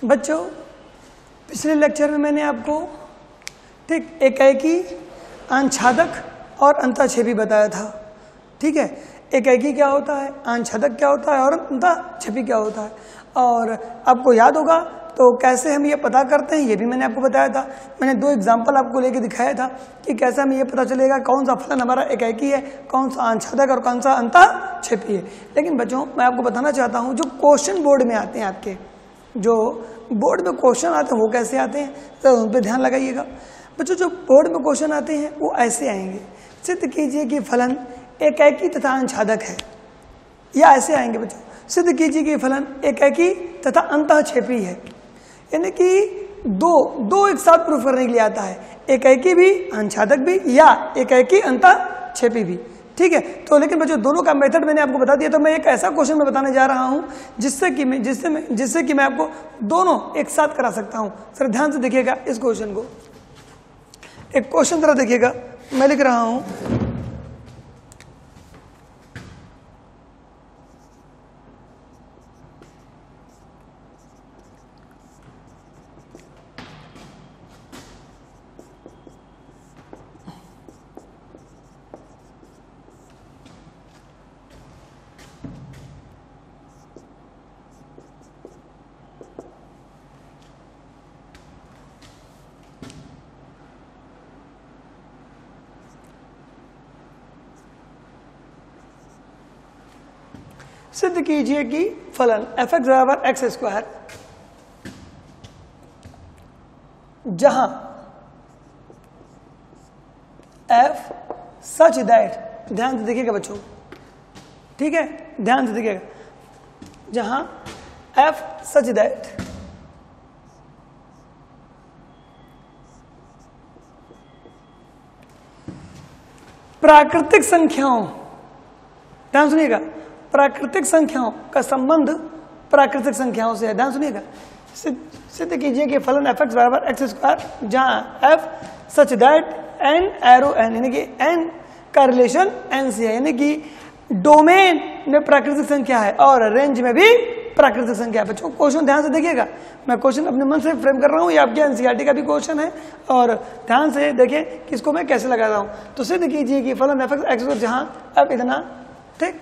बच्चों पिछले लेक्चर में मैंने आपको ठीक एकाएकी, आंछादक और अंतःक्षेपी बताया था। ठीक है, एकाएकी क्या होता है, आंछादक क्या होता है और अंतःक्षेपी क्या होता है। और आपको याद होगा तो कैसे हम ये पता करते हैं ये भी मैंने आपको बताया था। मैंने 2 एग्जाम्पल आपको लेके दिखाया था कि कैसे हमें ये पता चलेगा कौन सा फलन हमारा एकाएकी है, कौन सा आंछादक और कौन सा अंतःक्षेपी है। लेकिन बच्चों मैं आपको बताना चाहता हूँ जो क्वेश्चन बोर्ड में आते हैं, आपके जो बोर्ड में क्वेश्चन आते हैं वो कैसे आते हैं, तो उन पर ध्यान लगाइएगा। बच्चों जो बोर्ड में क्वेश्चन आते हैं वो ऐसे आएंगे, सिद्ध कीजिए कि फलन एकाएकी तथा आंछादक है, या ऐसे आएंगे बच्चों, सिद्ध कीजिए कि फलन एकाएकी तथा अंतःक्षेपी है। यानी कि दो एक साथ प्रूफ करने के लिए आता है, एकाएकी भी आंछादक भी या एकाएकी अंतःक्षेपी भी। ठीक है, तो लेकिन बच्चों दोनों का मेथड मैंने आपको बता दिया। तो मैं एक ऐसा क्वेश्चन में बताने जा रहा हूं जिससे कि मैं आपको दोनों एक साथ करा सकता हूं। सर ध्यान से देखिएगा इस क्वेश्चन को, एक क्वेश्चन तरह देखिएगा, मैं लिख रहा हूं सिद्ध कीजिए कि फलन f(x) बराबर x², जहां f सच दैट, ध्यान से देखिएगा बच्चों, ठीक है ध्यान से देखिएगा, जहां f सच दैट प्राकृतिक संख्याओं, ध्यान सुनिएगा, प्राकृतिक संख्याओं का संबंध प्राकृतिक संख्याओं से है। ध्यान सुनिएगा, सिद्ध कीजिए कि फलन f(x) बराबर x², जहां f such that n arrow n, यानी कि n का रिलेशन n से है, यानी कि डोमेन में प्राकृतिक संख्या है और रेंज में भी प्राकृतिक संख्या है। बच्चों क्वेश्चन ध्यान से देखिएगा, मैं क्वेश्चन अपने मन से फ्रेम कर रहा हूं, ये आपके एनसीईआरटी का भी क्वेश्चन है और ध्यान से देखिए कि इसको मैं कैसे लगा रहा हूं। तो सिद्ध कीजिए कि फलन f(x) जहां f इतना, ठीक,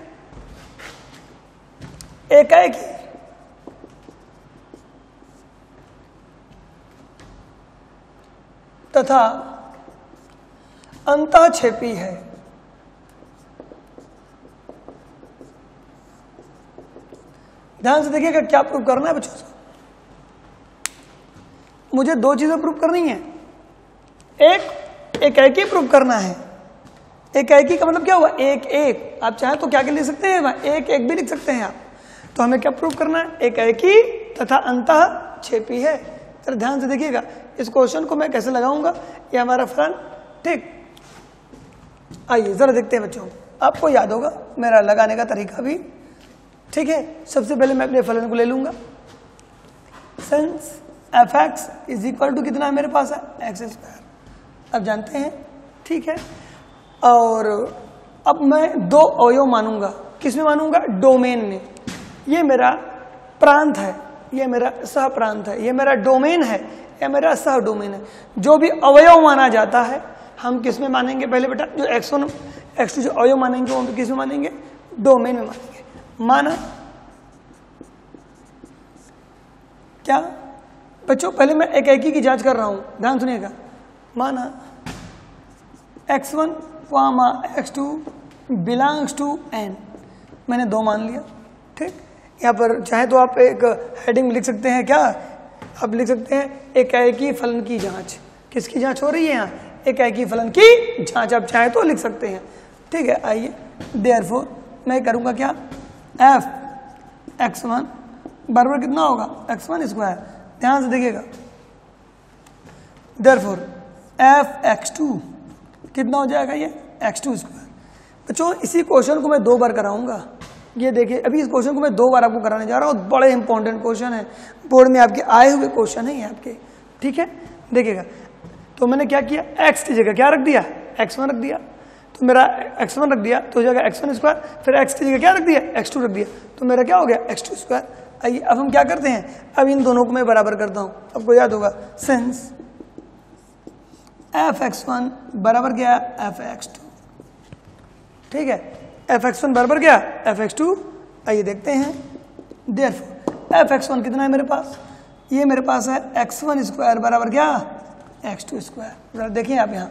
एकाएकी तथा अंतःक्षेपी है। ध्यान से देखिएगा क्या प्रूव करना है बच्चों, मुझे 2 चीजें प्रूव करनी है। एक एकाएकी प्रूव करना है, एकाएकी का मतलब क्या हुआ, एक एक, आप चाहे तो क्या लिख सकते हैं, एक एक भी लिख सकते हैं आप। तो हमें क्या प्रूव करना है, एकाएकी तथा अंतःक्षेपी है। तो ध्यान से देखिएगा इस क्वेश्चन को मैं कैसे लगाऊंगा, ये हमारा फलन, ठीक। आइए जरा देखते हैं बच्चों, आपको याद होगा मेरा लगाने का तरीका भी, ठीक है। सबसे पहले मैं अपने फलन को ले लूंगा, since f(x) is equal to कितना है मेरे पास है x², अब जानते हैं, ठीक है। और अब मैं 2 अवयव मानूंगा, किसमें मानूंगा, डोमेन में। ये मेरा प्रांत है, ये मेरा सह प्रांत है, ये मेरा डोमेन है, ये मेरा सह डोमेन है। जो भी अवयव माना जाता है हम किस में मानेंगे, पहले बेटा जो x1 x2 जो अवयव मानेंगे वो किस में मानेंगे, डोमेन में मानेंगे। माना क्या बच्चों, पहले मैं एकाएकी की जांच कर रहा हूं, ध्यान सुनिएगा। माना x1, x2 belongs to n, मैंने 2 मान लिया, ठीक। यहाँ पर चाहे तो आप एक हेडिंग में लिख सकते हैं, क्या आप लिख सकते हैं, एकाएकी फलन की जांच। किसकी जांच हो रही है यहाँ, एकाएकी फलन की जांच, आप चाहे तो लिख सकते हैं, ठीक है। आइए देयरफॉर मैं करूंगा क्या, f(x1) बराबर कितना होगा, x1²। ध्यान से देखिएगा, देयरफॉर f(x2) कितना हो जाएगा, ये x2²। बच्चों इसी क्वेश्चन को मैं 2 बार कराऊंगा, ये देखिए अभी इस क्वेश्चन को मैं 2 बार आपको कराने जा रहा हूँ, बड़े इंपॉर्टेंट क्वेश्चन है, बोर्ड में आपके आए हुए क्वेश्चन है ये आपके, ठीक है। देखिएगा तो मैंने क्या किया, x की जगह क्या रख दिया, x1 रख दिया, तो मेरा x1 रख दिया तो हो जाएगा x1², फिर x की जगह क्या रख दिया, x2 रख दिया, तो मेरा क्या हो गया x2²। आइए अब हम क्या करते हैं, अब इन दोनों को मैं बराबर करता हूं। आपको याद होगा सिंस f(x1) बराबर क्या f(x2), ठीक है, f(x1) बराबर क्या f(x2)। आइए देखते हैं, देयरफॉर f(x1) कितना है मेरे पास, ये मेरे पास है x1 स्क्वायर बराबर क्या x2 स्क्वायर। जरा देखें आप यहाँ,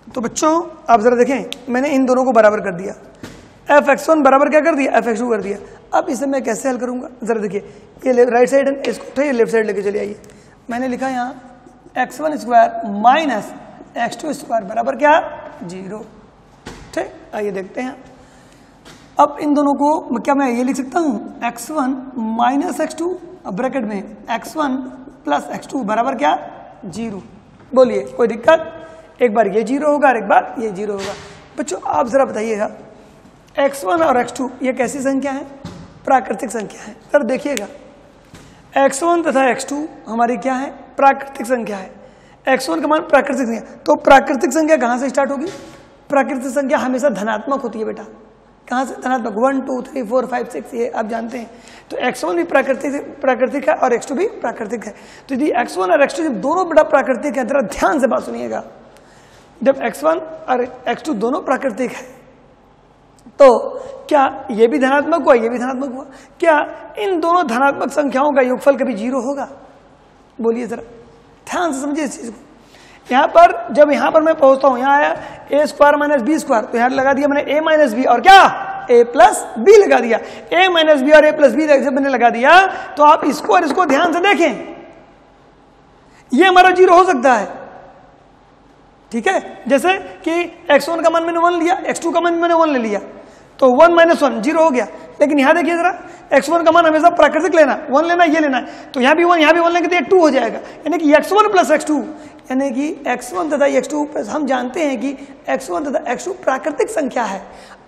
तो बच्चों आप जरा देखें, मैंने इन दोनों को बराबर कर दिया, f(x1) बराबर क्या कर दिया f(x2) कर दिया। अब इसे मैं कैसे हल करूंगा, जरा देखिए, ये राइट साइड है, इसको उठाइए लेफ्ट साइड लेके चलिए। आइए मैंने लिखा यहाँ x1 square minus x2 square बराबर क्या 0, ठीक। आइए देखते हैं, अब इन दोनों को क्या मैं ये लिख सकता हूँ x1 माइनस x2 ब्रैकेट में x1 प्लस x2 बराबर क्या 0। बोलिए कोई दिक्कत, एक बार ये 0 होगा और एक बार ये 0 होगा। बच्चों आप जरा बताइएगा, x1 और x2 ये कैसी संख्या है, प्राकृतिक संख्या है। सर देखिएगा, x1 तथा x2 हमारी क्या है, प्राकृतिक संख्या है। x1 का मान प्राकृतिक संख्या, तो प्राकृतिक संख्या कहाँ से स्टार्ट होगी, प्राकृतिक संख्या हमेशा धनात्मक होती है बेटा। कहाँ से धनात्मक, 1 2 3 4 5 6 ये आप जानते हैं। तो x1 भी प्राकृतिक है और x2 भी प्राकृतिक है। तो यदि x1 और x2 जब दोनों बड़ा प्राकृतिक है, जरा ध्यान से बात सुनिएगा, जब x1 और x2 दोनों प्राकृतिक है तो क्या ये भी धनात्मक हुआ, ये भी धनात्मक हुआ, क्या इन दोनों धनात्मक संख्याओं का योगफल कभी 0 होगा? बोलिए जरा ध्यान से समझिए इस चीज को। यहाँ पर जब यहाँ पर मैं पहुंचता हूँ, यहाँ आया a square minus B square, तो यहाँ लगा दिया मैंने a माइनस बी और क्या a प्लस बी लगा दिया। a माइनस बी और a प्लस बी जब मैंने लगा दिया, तो आप इसको और इसको ध्यान से देखें, ये हमारा 0 हो सकता है, ठीक है। जैसे कि x1 का मान मैंने 1 लिया, x2 का मान मैंने 1 ले लिया, तो 1 माइनस 1 0 हो गया। लेकिन यहां देखिए जरा, x1 का मान हमेशा प्राकृतिक लेना, 1 लेना, ये लेना है, तो यहां भी 1 यहां भी 1 लेंगे तो ये 2 हो जाएगा। यानी कि x1 प्लस x2, यानी कि x1 तथा x2 प्लस, हम जानते हैं कि x1 तथा x2 प्राकृतिक संख्या है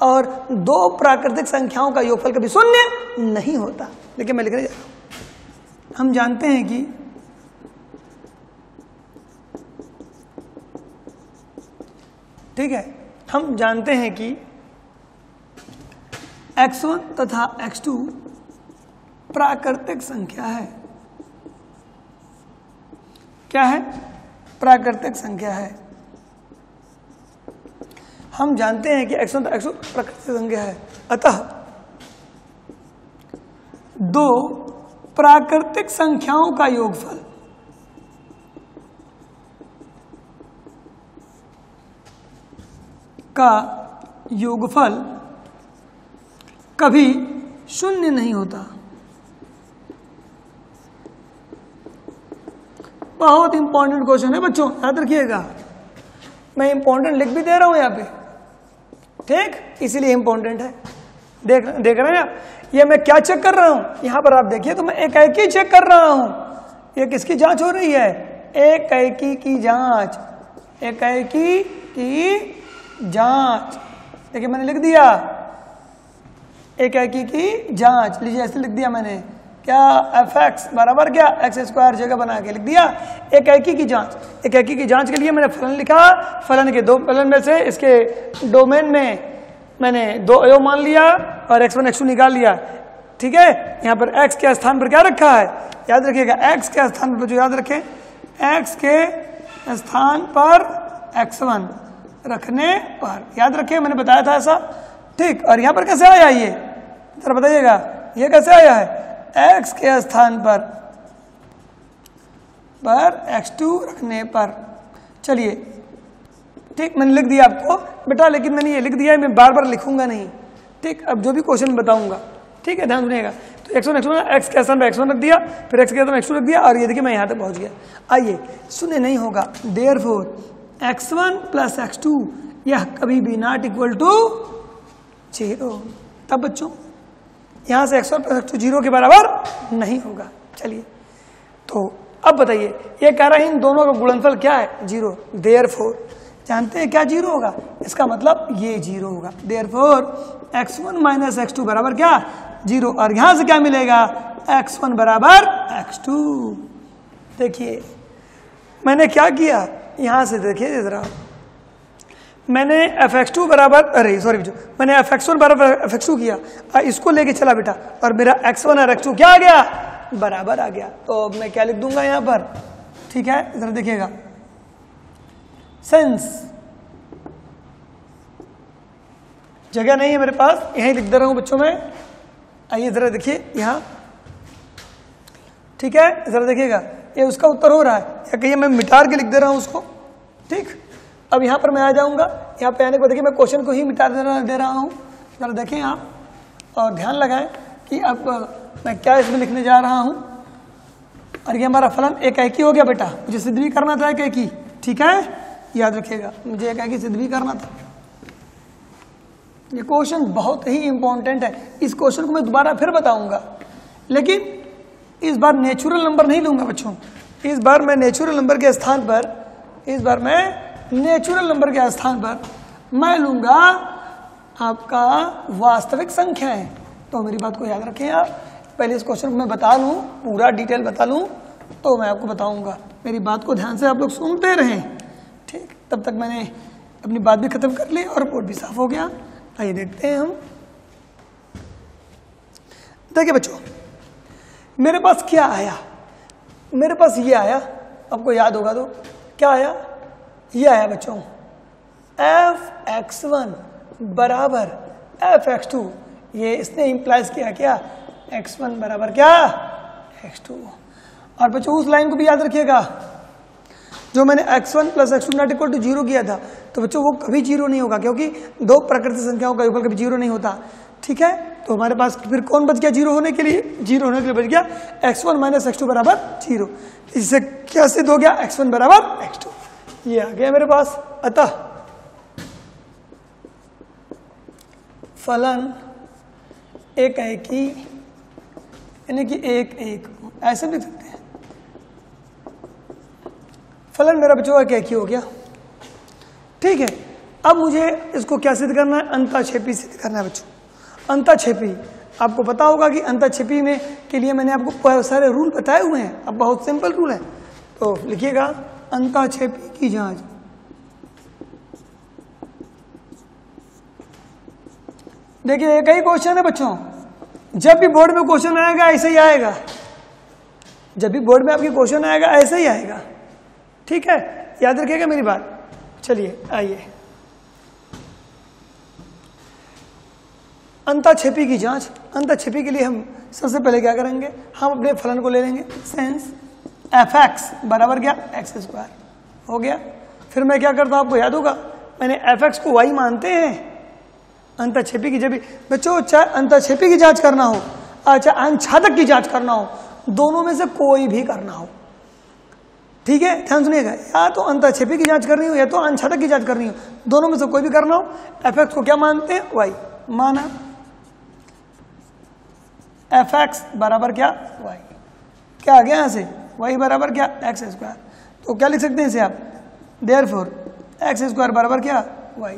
और दो प्राकृतिक संख्याओं का योगफल कभी शून्य नहीं होता। लेकिन मैं लिखने जा रहा हूं, हम जानते हैं कि ठीक है, हम जानते हैं कि x1 तथा x2 प्राकृतिक संख्या है। क्या है? प्राकृतिक संख्या है। हम जानते हैं कि x1 तथा x2 प्राकृतिक संख्या है, अतः दो प्राकृतिक संख्याओं का योगफल कभी शून्य नहीं होता। बहुत इंपॉर्टेंट क्वेश्चन है बच्चों, याद रखिएगा। मैं इंपॉर्टेंट लिख भी दे रहा हूं यहाँ पे, ठीक, इसीलिए इंपॉर्टेंट है। देख रहे हैं आप, ये मैं क्या चेक कर रहा हूं, यहां पर आप देखिए, तो मैं एकाएकी चेक कर रहा हूं। ये किसकी जांच हो रही है? एकाएकी की जांच, एकाएकी की जांच। देखिए मैंने लिख दिया एकाएकी की जांच, लीजिए ऐसे लिख दिया मैंने, क्या f(x) बराबर क्या x स्क्वायर जगह बना के लिख दिया एकाएकी की जांच। एकाएकी की जांच के लिए मैंने फलन लिखा, फलन के दो फलन में से इसके डोमेन में मैंने 2 अवयव मान लिया और x1 x2 निकाल लिया, ठीक है। यहाँ पर x के स्थान पर क्या रखा है, याद रखिएगा, x के स्थान पर जो याद रखें, x के स्थान पर x1 रखने पर, याद रखिए मैंने बताया था ऐसा, ठीक। और यहाँ पर कैसे आया ये, जरा बताइएगा, ये कैसे आया है? x के स्थान पर x2 रखने पर। चलिए ठीक, मैंने लिख दिया आपको बेटा, लेकिन मैंने ये लिख दिया है, मैं बार बार लिखूंगा नहीं, ठीक। अब जो भी क्वेश्चन बताऊंगा, ठीक है, ध्यान सुनिएगा। तो x1 x के स्थान पर x1 रख दिया, फिर x के स्थान पर x2 रख दिया, और ये देखिए मैं यहां तक पहुंच गया। आइए, शून्य नहीं होगा, देयरफॉर x1 प्लस x2 यह कभी भी नॉट इक्वल टू 0। तब बच्चों यहां से x1 प्लस x2 0 के बराबर नहीं होगा। चलिए, तो अब बताइए, ये कह रहा है इन दोनों का गुणनफल क्या है? 0। देयरफॉर जानते हैं क्या 0 होगा, इसका मतलब ये 0 होगा। देयरफॉर x1 माइनस x2 बराबर क्या? 0। और यहां से क्या मिलेगा? x1 बराबर x2। देखिए मैंने क्या किया, यहां से देखिए जरा, मैंने fx2 बराबर, अरे सॉरी बच्चों, मैंने fx1 बराबर fx2 किया, इसको लेके चला बेटा, और मेरा x1 और x2 क्या आ गया, बराबर आ गया। तो मैं क्या लिख दूंगा यहाँ पर, ठीक है, जरा देखिएगा, सिंस, जगह नहीं है मेरे पास, यहीं लिख दे रहा हूं बच्चों में। आइए जरा देखिए यहाँ, ठीक है, जरा देखिएगा, ये उसका उत्तर हो रहा है, या कहिए मैं मिटा के लिख दे रहा हूं उसको। ठीक, अब यहाँ पर मैं आ जाऊंगा, यहाँ पे आने के बाद देखिए मैं क्वेश्चन को ही मिटा दे रहा हूँ, जरा देखें आप और ध्यान लगाएं कि अब मैं क्या इसमें लिखने जा रहा हूँ। और ये हमारा फलन एकाएकी हो गया बेटा, मुझे सिद्ध भी करना था एकाएकी, ठीक है, याद रखिएगा, मुझे एकाएकी सिद्ध भी करना था। ये क्वेश्चन बहुत ही इंपॉर्टेंट है, इस क्वेश्चन को मैं दोबारा फिर बताऊंगा, लेकिन इस बार नेचुरल नंबर नहीं लूंगा बच्चों, इस बार मैं नेचुरल नंबर के स्थान पर, इस बार मैं नेचुरल नंबर के स्थान पर मैं लूंगा आपका वास्तविक संख्याएं। तो मेरी बात को याद रखें आप, पहले इस क्वेश्चन को मैं बता लूं, पूरा डिटेल बता लूं, तो मैं आपको बताऊंगा। मेरी बात को ध्यान से आप लोग सुनते रहें, ठीक, तब तक मैंने अपनी बात भी खत्म कर ली और बोर्ड भी साफ हो गया। आइए देखते हैं हम। देखिए बच्चों, मेरे पास क्या आया, मेरे पास ये आया, आपको याद होगा तो क्या आया, ये आया बच्चों, fx1 बराबर fx2, ये इसने इंप्लाइज किया क्या, x1 बराबर क्या, x2। और बच्चों उस लाइन को भी याद रखिएगा, जो मैंने x1 plus x2 not equal to 0 किया था, तो बच्चों वो कभी 0 नहीं होगा, क्योंकि दो प्राकृतिक संख्याओं का योगफल कभी 0 नहीं होता, ठीक है। तो हमारे पास फिर कौन बच गया 0 होने के लिए, 0 होने के लिए बच गया x1 माइनस x2 बराबर 0। इससे क्या सिद्ध हो गया, x1 बराबर x2, ये आ गया मेरे पास। अतः फलन एकाएकी यानी कि एक एक, ऐसे भी लिख सकते हैं, फलन मेरा बच्चों एकाएकी हो गया, ठीक है। अब मुझे इसको क्या सिद्ध करना है, अंतःक्षेपी सिद्ध करना है बच्चों। अंतःक्षेपी, आपको पता होगा कि अंतःक्षेपी में के लिए मैंने आपको बहुत सारे रूल बताए हुए हैं, अब बहुत सिंपल रूल है, तो लिखिएगा अंतःक्षेपी की जांच। देखिए एक ही क्वेश्चन है बच्चों, जब भी बोर्ड में क्वेश्चन आएगा ऐसे ही आएगा, जब भी बोर्ड में आपकी क्वेश्चन आएगा ऐसे ही आएगा, ठीक है, याद रखिएगा मेरी बात। चलिए आइए, अंतःक्षेपी की जांच। अंतःक्षेपी के लिए हम सबसे पहले क्या करेंगे, हम अपने फलन को ले लेंगे, सेंस fx बराबर क्या, x स्क्वायर हो गया। फिर मैं क्या करता हूं, आपको याद होगा, मैंने fx को y मानते हैं। अंतःक्षेपी की, जब भी बच्चों चाहे अंतःक्षेपी की जांच करना हो, अच्छा अंशछादक की जांच करना हो, दोनों में से कोई भी करना हो, ठीक है, ध्यान सुनिएगा, या तो अंतःक्षेपी की जांच करनी हो या तो अंशछादक की जांच करनी हो, दोनों में से कोई भी करना हो। fx को क्या मानते हैं, y माना, fx बराबर क्या, y, क्या आ गया यहां से, y बराबर क्या, x स्क्वायर। तो क्या लिख सकते हैं इसे आप, देयरफॉर x स्क्वायर बराबर क्या, y।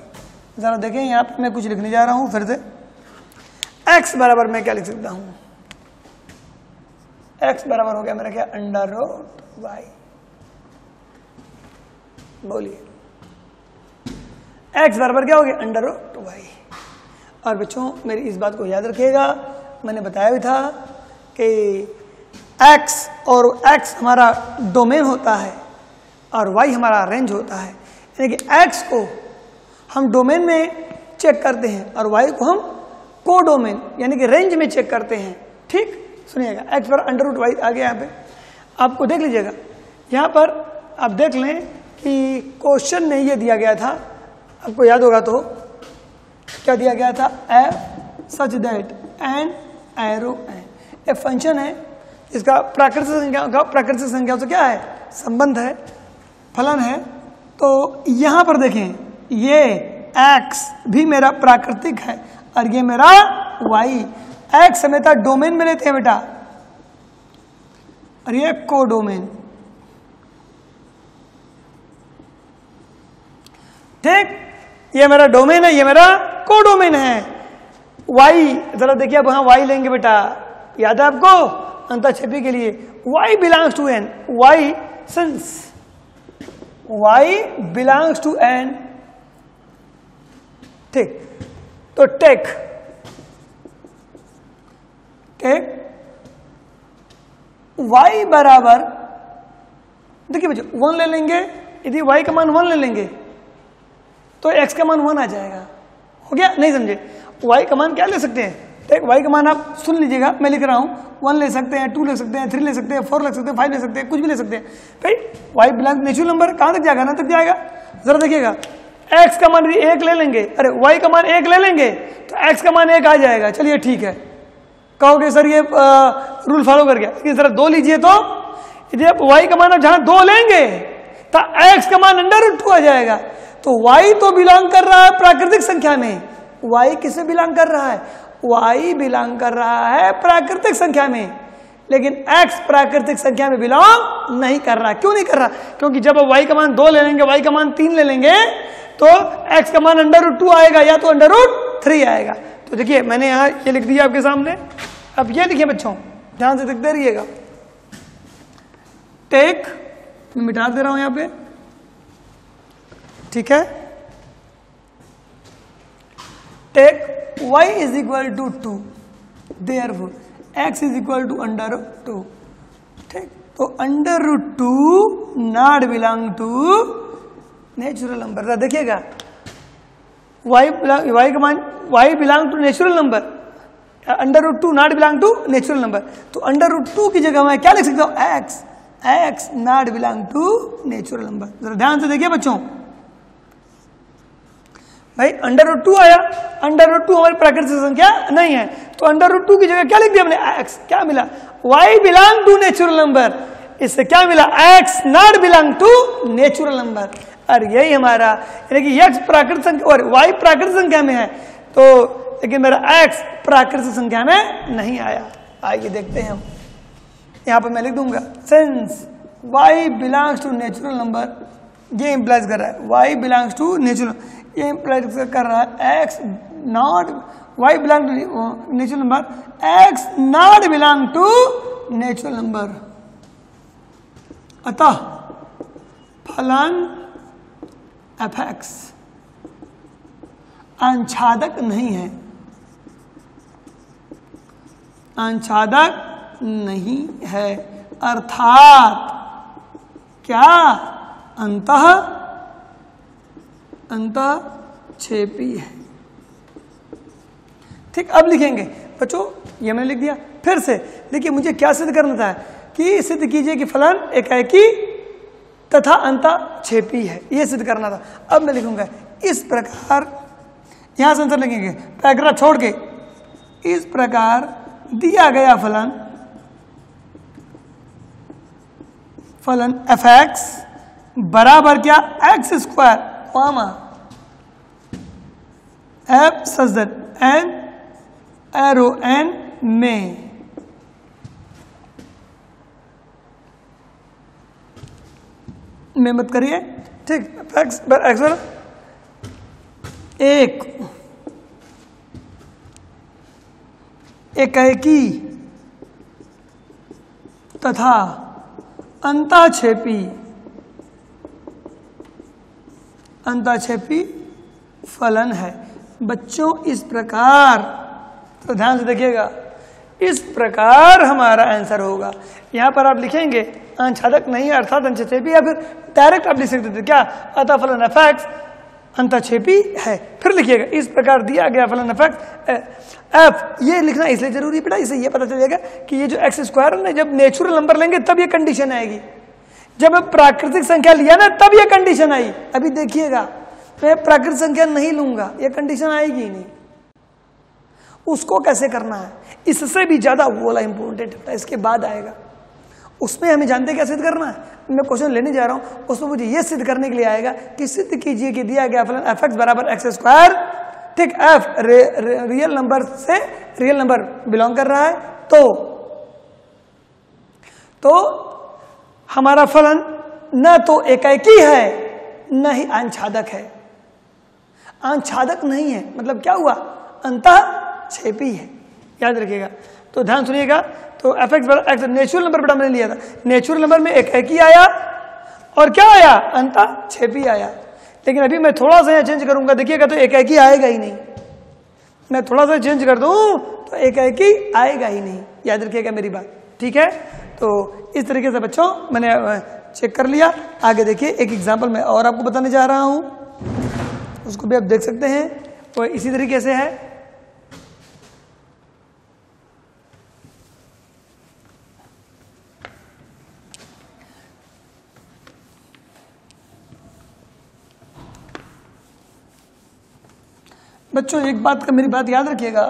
जरा देखें यहाँ पे मैं कुछ लिखने जा रहा हूं फिर से, x बराबर मैं क्या लिख सकता हूं, x बराबर हो गया मेरा क्या, अंडर रूट y। बोलिए x बराबर क्या हो गया, अंडर रूट y। और बच्चों मेरी इस बात को याद रखिएगा, मैंने बताया भी था कि x और x हमारा डोमेन होता है और y हमारा रेंज होता है, यानी कि x को हम डोमेन में चेक करते हैं और y को हम को डोमेन यानी कि रेंज में चेक करते हैं, ठीक। सुनिएगा, x पर अंडर रूट y आ गया, यहाँ पे आपको देख लीजिएगा, यहाँ पर आप देख लें कि क्वेश्चन में ये दिया गया था, आपको याद होगा तो क्या दिया गया था, f such that N arrow N, एक फंक्शन है इसका प्राकृतिक संख्या से क्या है, संबंध है, फलन है। तो यहां पर देखें, ये x भी मेरा प्राकृतिक है और ये मेरा y, x हमेशा डोमेन में लेते हैं बेटा, और ये को डोमेन, ठीक, ये मेरा डोमेन है, ये मेरा को डोमेन है। y जरा देखिए, अब हाँ y लेंगे बेटा, याद है आपको, अंतःक्षेपी के लिए y belongs to n, y since y belongs to n, ठीक, तो टेक y बराबर, देखिए बच्चों 1 ले लेंगे, यदि y का मान 1 ले लेंगे तो x का मान 1 आ जाएगा। हो गया? नहीं समझे? y का मान क्या ले सकते हैं? टेक y का मान आप सुन लीजिएगा, मैं लिख रहा हूं, 1 ले सकते हैं, 2 ले सकते हैं, 3 ले सकते हैं, 4 ले सकते हैं, 5 ले सकते हैं, कुछ भी ले सकते हैं। भाई y बिलोंग नेचुरल नंबर कहां तक जाएगा? ना तक जाएगा। जरा देखिएगा, x का मान 1 ले लेंगे, अरे y का मान 1 ले लेंगे तो x का मान 1 आ जाएगा। चलिए ठीक है, कहोगे सर ये रूल फॉलो कर गया, लेकिन जरा 2 लीजिए तो यदि आप y का मान जहां 2 लेंगे तो x का मान √2 आ जाएगा। तो y तो बिलोंग कर रहा है प्राकृतिक संख्या में, y किसे बिलोंग कर रहा है? y बिलोंग कर रहा है प्राकृतिक संख्या में, लेकिन x प्राकृतिक संख्या में बिलोंग नहीं कर रहा। क्यों नहीं कर रहा? क्योंकि जब y का मान 2 ले लेंगे, y का मान 3 ले लेंगे तो x का मान √2 आएगा या तो √3 आएगा। तो देखिए मैंने यहां ये लिख दिया आपके सामने। अब ये लिखिए बच्चों, ध्यान से देखते रहिएगा। टेक, मैं मिटा दे रहा हूं यहां पे, ठीक है। Take y is equal to 2, therefore x is equal to √2। ठीक, तो √2 not belong to natural number. देखिएगा y का मान y belong to natural number, √2 not belong to natural number. तो √2 की जगह मैं क्या लिख सकता हूं? x not belong to natural number. जरा ध्यान से देखिए बच्चों, भाई √2 आया, √2 हमारी प्राकृतिक संख्या नहीं है, तो √2 की जगह क्या लिख दिया हमने? x। क्या मिला? y belong to natural number. इससे क्या मिला? x not belong to natural number. और यही हमारा, यानी कि x प्राकृतिक संख्या और y प्राकृतिक संख्या में है, तो लेकिन मेरा x प्राकृतिक संख्या में नहीं आया। आइए देखते हैं हम, यहां पर मैं लिख दूंगा since y belongs to natural number, ये इंप्लाइज कर रहा है y बिलोंग्स टू नेचुरल, ये इंप्लाइज कर रहा है x not, y belong to natural number, x not belong to natural number. अतः फलन fx अंशादक नहीं है, अंशादक नहीं है, अर्थात क्या? अंतःक्षेपी है। ठीक, अब लिखेंगे बच्चों, ये मैंने लिख दिया। फिर से देखिए, मुझे क्या सिद्ध करना था कि सिद्ध कीजिए कि फलन एकाएकी तथा अंतःक्षेपी है, ये सिद्ध करना था। अब मैं लिखूंगा इस प्रकार, यहां से आंसर लिखेंगे पैराग्राफ छोड़ के, इस प्रकार दिया गया फलन fx बराबर क्या? x स्क्वायर पामा f such that n arrow n में मत करिए। ठीक, x बराबर एकाएकी तथा अंतःक्षेपी फलन है। बच्चों इस प्रकार, तो ध्यान से देखिएगा, इस प्रकार हमारा आंसर होगा। यहां पर आप लिखेंगे अंशादक नहीं अर्थात अंतःक्षेपी, या फिर डायरेक्ट आप लिख सकते थे क्या? अतः फलन fx अंतःक्षेपी है। फिर लिखिएगा इस प्रकार दिया गया फलन f, ये लिखना इसलिए जरूरी बेटा, इससे ये पता चलेगा कि ये जो x स्क्वायर है ना, जब नेचुरल नंबर लेंगे तब ये कंडीशन आएगी, जब मैं प्राकृतिक संख्या लिया ना तब ये कंडीशन आई। अभी देखिएगा, मैं प्राकृतिक संख्या नहीं लूंगा, ये कंडीशन आएगी ही नहीं। उसको कैसे करना है, इससे भी ज्यादा वो वाला इंपॉर्टेंट है, इसके बाद आएगा। उसमें हमें जानते क्या सिद्ध करना है, मैं क्वेश्चन लेने जा रहा हूं, उसमें मुझे ये सिद्ध करने के लिए आएगा कि सिद्ध कीजिए कि दिया गया फलन fx बराबर x स्क्वायर, ठीक, f रियल नंबर से रियल नंबर बिलोंग कर रहा है, तो हमारा फलन न तो एकाएकी है न ही अंशादक है। अंशादक नहीं है मतलब क्या हुआ? अंतःक्षेपी है, याद रखिएगा। तो ध्यान सुनिएगा, तो fx बराबर नेचुरल नंबर बेटा मैंने लिया था, नेचुरल नंबर में एकाएकी आया और क्या आया? अंतःक्षेपी आया। लेकिन अभी मैं थोड़ा सा यहाँ चेंज करूंगा, देखिएगा तो एकाएकी आएगा ही नहीं। मैं थोड़ा सा चेंज कर दूं तो एकाएकी आएगा ही नहीं, याद रखिएगा मेरी बात, ठीक है। तो इस तरीके से बच्चों मैंने चेक कर लिया। आगे देखिए एक एग्जाम्पल मैं और आपको बताने जा रहा हूं, उसको भी आप देख सकते हैं, वो इसी तरीके से है। बच्चों एक बात का मेरी बात याद रखिएगा,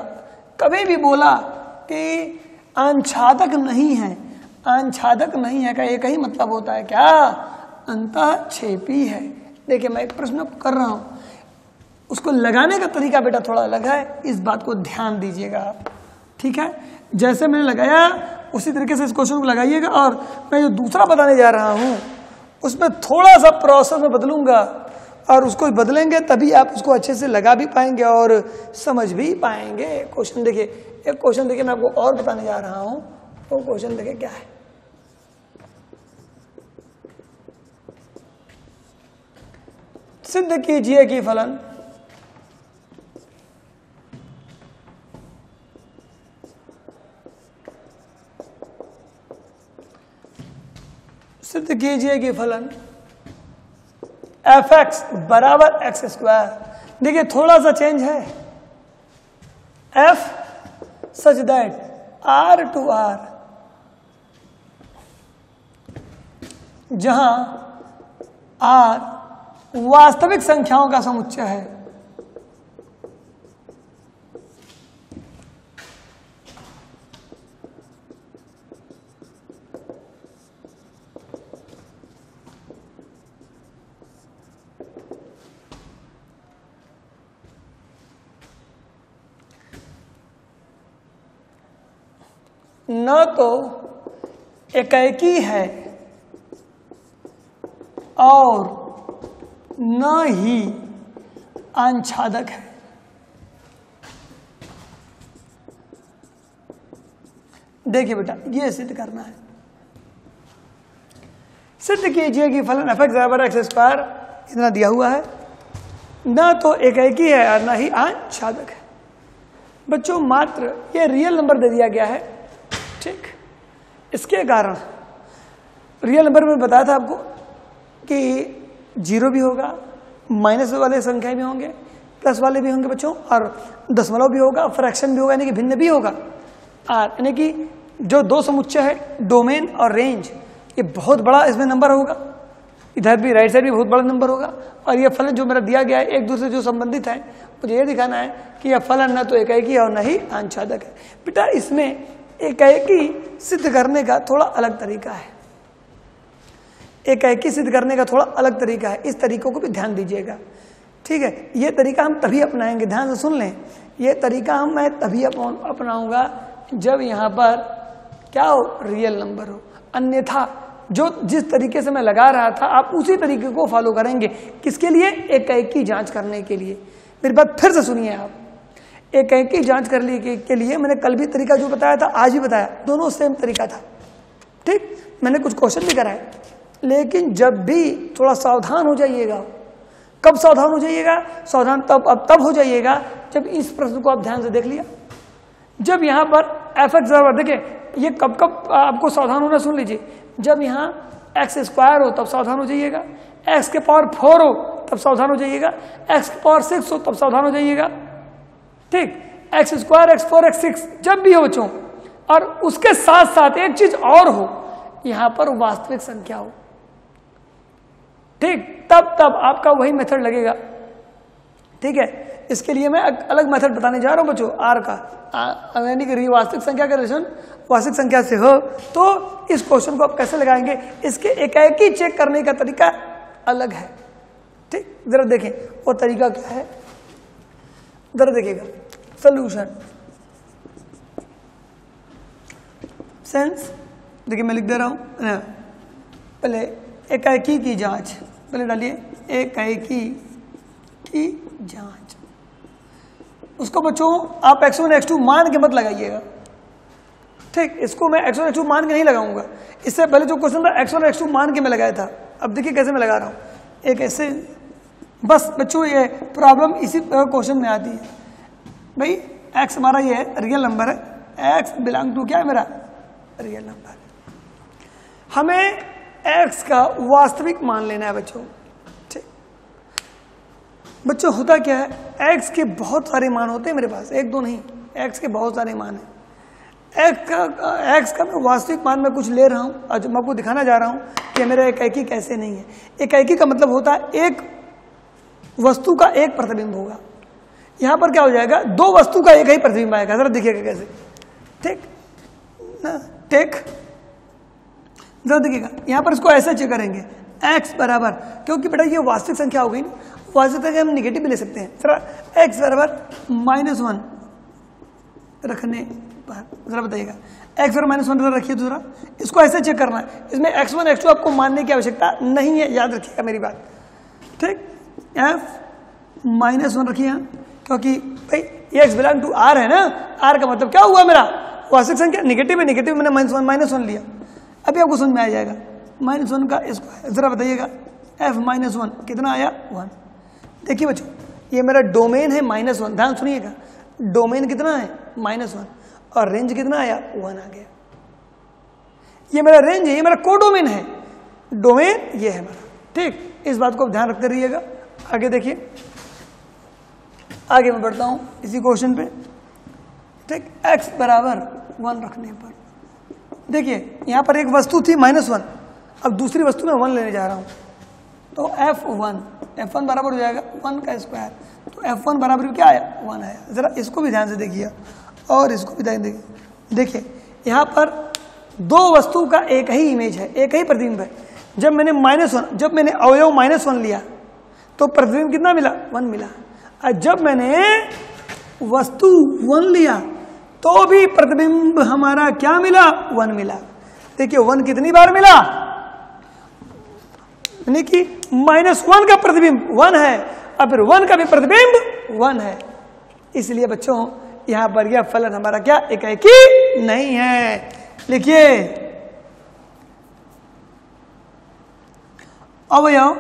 कभी भी बोला कि आच्छादक नहीं है, आच्छादक नहीं है का एक ही मतलब होता है क्या, अंतःक्षेपी है। देखिए मैं एक प्रश्न कर रहा हूं, उसको लगाने का तरीका बेटा थोड़ा अलग है, इस बात को ध्यान दीजिएगा आप, ठीक है। जैसे मैंने लगाया उसी तरीके से इस क्वेश्चन को लगाइएगा, और मैं जो दूसरा बताने जा रहा हूं उसमें थोड़ा सा प्रोसेस में बदलूंगा, और उसको बदलेंगे तभी आप उसको अच्छे से लगा भी पाएंगे और समझ भी पाएंगे। क्वेश्चन देखिए, एक क्वेश्चन देखिए मैं आपको और बताने जा रहा हूं, वो क्वेश्चन देखिए क्या है। सिद्ध कीजिए कि फलन सिद्ध कीजिए कि फलन एफ एक्स बराबर एक्स स्क्वायर। देखिए थोड़ा सा चेंज है, F such that R to R, जहां आर वास्तविक संख्याओं का समुच्चय है, न तो एकाएकी है और न ही आच्छादक है। देखिए बेटा ये सिद्ध करना है, सिद्ध कीजिए कि फलन एफ एक्स बराबर एक्स स्क्वायर इतना दिया हुआ है, न तो एकाएकी है और न ही आच्छादक है। बच्चों मात्र ये रियल नंबर दे दिया गया है, ठीक। इसके कारण रियल नंबर में बताया था आपको कि जीरो भी होगा, माइनस वाले संख्या भी होंगे, प्लस वाले भी होंगे बच्चों, और दशमलव भी होगा, फ्रैक्शन भी होगा, यानी कि भिन्न भी होगा। यानी कि जो दो समुच्चय है डोमेन और रेंज, ये बहुत बड़ा इसमें नंबर होगा, इधर भी राइट साइड भी बहुत बड़ा नंबर होगा, और ये फलन जो मेरा दिया गया है एक दूसरे जो संबंधित है, मुझे ये दिखाना है कि यह फलन न तो एकाएकी और न ही आच्छादक है। बेटा इसमें एकाएकी सिद्ध करने का थोड़ा अलग तरीका है, एकाएकी सिद्ध करने का थोड़ा अलग तरीका है, इस तरीकों को भी ध्यान दीजिएगा, ठीक है। ये तरीका हम तभी अपनाएंगे, ध्यान से सुन लें, ये तरीका मैं तभी अपनाऊंगा जब यहाँ पर क्या हो, रियल नंबर हो। अन्यथा जो जिस तरीके से मैं लगा रहा था आप उसी तरीके को फॉलो करेंगे, किसके लिए, एकाएकी जांच करने के लिए। मेरी बात फिर से सुनिए आप, एकाएकी जांच करने के लिए मैंने कल भी तरीका जो बताया था आज भी बताया, दोनों सेम तरीका था, ठीक। मैंने कुछ क्वेश्चन भी कराए, लेकिन जब भी थोड़ा सावधान हो जाइएगा। कब सावधान हो जाइएगा, सावधान तब हो जाइएगा जब इस प्रश्न को आप ध्यान से देख लिया। जब यहाँ पर एफ एक्स बराबर, देखिए ये कब आपको सावधान होना, सुन लीजिए, जब यहाँ एक्स स्क्वायर हो तब सावधान हो जाइएगा, एक्स के पावर 4 हो तब सावधान हो जाइएगा, एक्स के पावर 6 हो तब सावधान हो जाइएगा, ठीक। एक्स स्क्वायर एक्स 4 एक्स 6 जब भी हो बच्चों, और उसके साथ साथ एक चीज और हो, यहां पर वास्तविक संख्या हो, ठीक, तब आपका वही मेथड लगेगा, ठीक है। इसके लिए मैं अलग मेथड बताने जा रहा हूं बच्चों, आर का, यानी कि वास्तविक संख्या का रिलेशन वास्तविक संख्या से हो, तो इस क्वेश्चन को आप कैसे लगाएंगे, इसके एकाएकी चेक करने का तरीका अलग है, ठीक। जरा देखें वो तरीका क्या है, जरा देखिएगा। सोल्यूशन सेंस, देखिए मैं लिख दे रहा हूं, पहले एकाएकी की जांच, पहले डालिए एकाएकी की जांच। उसको बच्चों आप x1 x2 मान के मत लगाइएगा, ठीक। इसको मैं x1 x2 मान के नहीं लगाऊंगा, इससे पहले जो क्वेश्चन था x1 x2 मान के मैं लगाया था। अब देखिए कैसे मैं लगा रहा हूं, एक ऐसे बस बच्चों ये प्रॉब्लम इसी क्वेश्चन में आती है। भाई x हमारा ये रियल नंबर है, x बिलोंग टू क्या है मेरा रियल नंबर। हमें x का वास्तविक मान लेना है बच्चों। ठीक बच्चों होता क्या है, x के बहुत सारे मान होते हैं मेरे पास, एक दो नहीं, x के बहुत सारे मान हैं। x का मैं वास्तविक मान में कुछ ले रहा हूं, आज मैं आपको दिखाना जा रहा हूं कि मेरा एकाकी कैसे नहीं है। एकाकी का मतलब होता है एक वस्तु का एक प्रतिबिंब होगा। यहां पर क्या हो जाएगा, दो वस्तु का एक ही प्रतिबिंब आएगा। जरा देखिएगा कैसे, ठीक ना, ठीक जरा देखिएगा यहां पर इसको ऐसे चेक करेंगे x बराबर, क्योंकि बेटा ये वास्तविक संख्या हो गई ना, वास्तविक संख्या हम निगेटिव भी ले सकते हैं। जरा x बराबर -1 रखने पर जरा बताइएगा, x बराबर -1 रखिए तो जरा इसको ऐसे चेक करना है। इसमें x1 x2 आपको मानने की आवश्यकता नहीं है, याद रखिएगा मेरी बात। ठीक f -1 रखिए यहाँ, क्योंकि भाई ये x बिलोंग टू r है ना, r का मतलब क्या हुआ मेरा वास्तविक संख्या निगेटिव है, निगेटिव मैंने -1 लिया। अभी आपको समझ में आ जाएगा -1 का स्क्वायर। जरा बताइएगा f -1 कितना आया 1। देखिए बच्चों ये मेरा डोमेन है -1, ध्यान सुनिएगा, डोमेन कितना है -1 और रेंज कितना आया 1 आ गया। ये मेरा रेंज है, ये मेरा कोडोमेन है, डोमेन ये है मेरा। ठीक इस बात को ध्यान रखते रहिएगा। आगे देखिए, आगे मैं बढ़ता हूं इसी क्वेश्चन पे। ठीक x बराबर 1 रखने पर देखिए यहां पर एक वस्तु थी -1, अब दूसरी वस्तु में 1 लेने जा रहा हूं, तो f1 बराबर हो जाएगा 1 का स्क्वायर। तो f1 बराबर क्या आया 1 आया। जरा इसको भी ध्यान से देखिए और इसको भी ध्यान देखिए। देखिए यहां पर दो वस्तु का एक ही इमेज है, एक ही प्रतिबिंब है। जब मैंने अवयव -1 लिया तो प्रतिबिंब कितना मिला 1 मिला, और जब मैंने वस्तु 1 लिया तो भी प्रतिबिंब हमारा क्या मिला 1 मिला। देखिए 1 कितनी बार मिला, यानी कि -1 का प्रतिबिंब 1 है और फिर 1 का भी प्रतिबिंब 1 है। इसलिए बच्चों यहां पर यह फलन हमारा क्या एकाकी नहीं है। लिखिए अवयव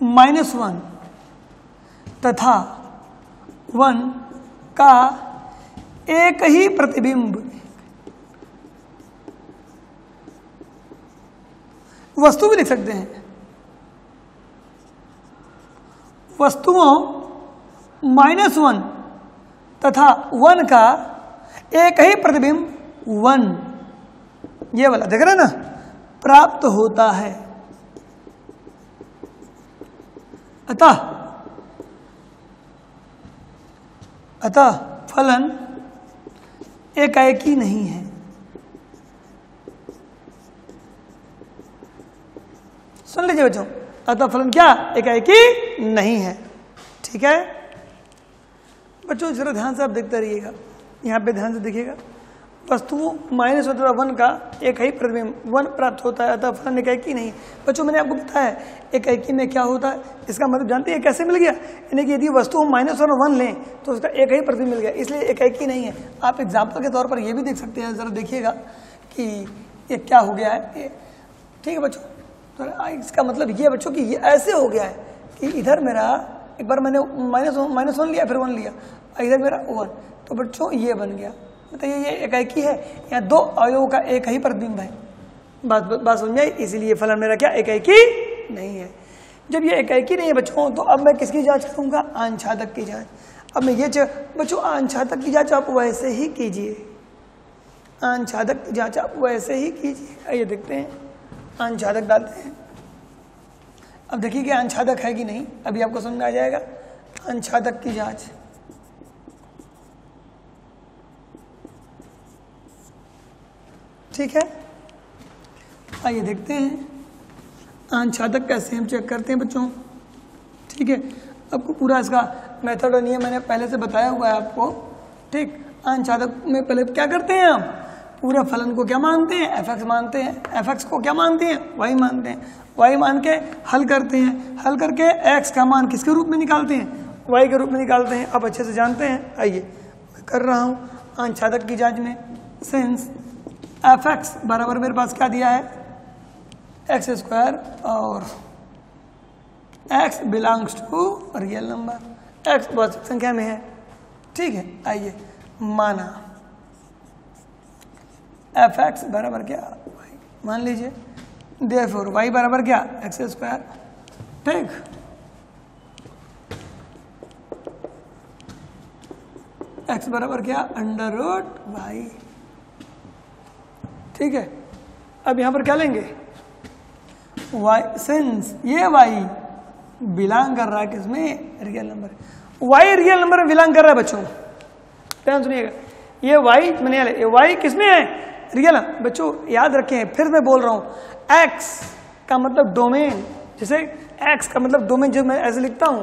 -1 तथा 1 का एक ही प्रतिबिंब वस्तु भी लिख सकते हैं। वस्तुओं -1 तथा 1 का एक ही प्रतिबिंब 1, ये वाला देख रहे हैं ना, प्राप्त होता है। अतः फलन एकाकी नहीं है। सुन लीजिए बच्चों, अतः फलन क्या एकाकी नहीं है। ठीक है बच्चों, जरा ध्यान से आप देखते रहिएगा, यहाँ पे ध्यान से देखिएगा। वस्तुओं -1 का एक ही प्रतिबिंब 1 प्राप्त होता है, अतः फलन एकाकी नहीं। बच्चों मैंने आपको बताया एकाकी में क्या होता है, इसका मतलब जानते हैं कैसे मिल गया, यानी कि यदि वस्तु हम -1 और 1 लें तो उसका एक ही प्रतिबिंब मिल गया, इसलिए एकाकी नहीं है। आप एग्जाम्पल के तौर पर यह भी देख सकते हैं, जरा देखिएगा कि ये क्या हो गया है। ठीक है बच्चों, तो इसका मतलब ये बच्चों कि ये ऐसे हो गया है कि इधर मेरा एक बार मैंने -1 लिया फिर 1 लिया, इधर मेरा 1, तो बच्चों ये बन गया। बताइए ये एकाकी है, यहाँ दो अवयवों का एक ही प्रतिबिंब है। बात समझ आई, इसीलिए फलन मेरा क्या एकाकी नहीं है। जब ये एकाकी नहीं है बच्चों, तो अब मैं किसकी जांच करूंगा, आंछादक की जांच। अब मैं ये बच्चों आंछादक की जांच आप वैसे ही कीजिए, आंछादक की जांच आप वैसे ही कीजिए। आइए देखते हैं, आंछादक डालते हैं। अब देखिए कि आंछादक है कि नहीं, अभी आपको समझ में आ जाएगा। आंछादक की जांच, ठीक है, आइए देखते हैं आंछादक कैसे हम चेक करते हैं बच्चों। ठीक है, आपको पूरा इसका मेथड और नियम मैंने पहले से बताया हुआ है आपको। ठीक, आंछादक में पहले क्या करते हैं हम, पूरे फलन को क्या मानते हैं, एफ एक्स मानते हैं, एफ एक्स को क्या मानते हैं, वाई मानते हैं, वाई मान के हल करते हैं, हल करके एक्स का मान किसके रूप में निकालते हैं, वाई के रूप में निकालते हैं। आप अच्छे से जानते हैं। आइए मैं कर रहा हूँ आंछादक की जांच में। सिंस एफ एक्स बराबर मेरे पास क्या दिया है, एक्स स्क्वायर और x belongs to real number, x वास्तविक संख्या में है। ठीक है, आइए माना fx बराबर क्या y, मान लीजिए therefore y बराबर क्या x स्क्वायर। ठीक, x बराबर क्या अंडर रूट y। ठीक है, अब यहां पर क्या लेंगे y, सिंस ये y बिलोंग कर रहा है किसमें, real number. y real number में बिलोंग कर रहा है बच्चों, ध्यान सुनिएगा, ये y मैंने ये y किसमें है, रियल। बच्चों याद रखें, फिर मैं बोल रहा हूं x का मतलब डोमेन, जैसे x का मतलब डोमेन जो मैं ऐसे लिखता हूं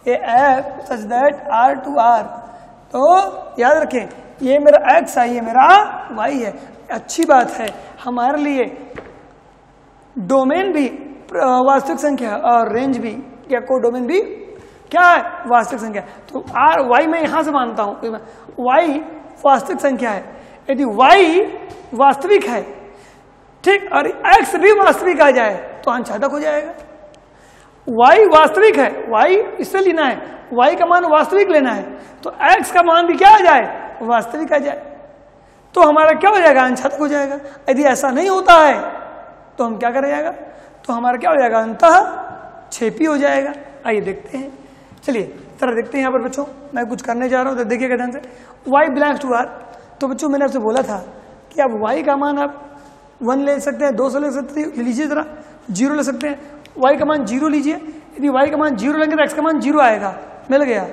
ये f such that r to r, तो याद रखें ये मेरा x है, ये मेरा y है। अच्छी बात है, हमारे लिए डोमेन भी वास्तविक संख्या और रेंज भी या कोडोमेन भी क्या है, वास्तविक संख्या। तो आर वाई मैं यहां से मानता हूं वाई वास्तविक संख्या है, यदि वाई वास्तविक है, ठीक, और एक्स भी वास्तविक आ जाए तो अंशाधक हो जाएगा। वाई वास्तविक है, वाई इससे लेना है, वाई का मान वास्तविक लेना है, तो एक्स का मान भी क्या आ जाए, वास्तविक आ जाए, तो हमारा क्या हो जाएगा, अंशाधक हो जाएगा। यदि ऐसा नहीं होता है तो हम क्या कर जाएगा, तो हमारा क्या हो जाएगा, अंतः छेपी हो जाएगा। आइए देखते हैं, चलिए जरा देखते हैं यहाँ पर बच्चों, मैं कुछ करने जा रहा हूँ तो देखिएगा ध्यान से। y बिलोंग्स टू r, तो बच्चों मैंने आपसे बोला था कि आप y का मान आप 1 ले सकते हैं, 2 से ले सकते हैं, लीजिए जरा 0 ले सकते हैं, y का मान 0 लीजिए। यदि y का मान 0 लेंगे तो x का मान 0 आएगा, मिल गया।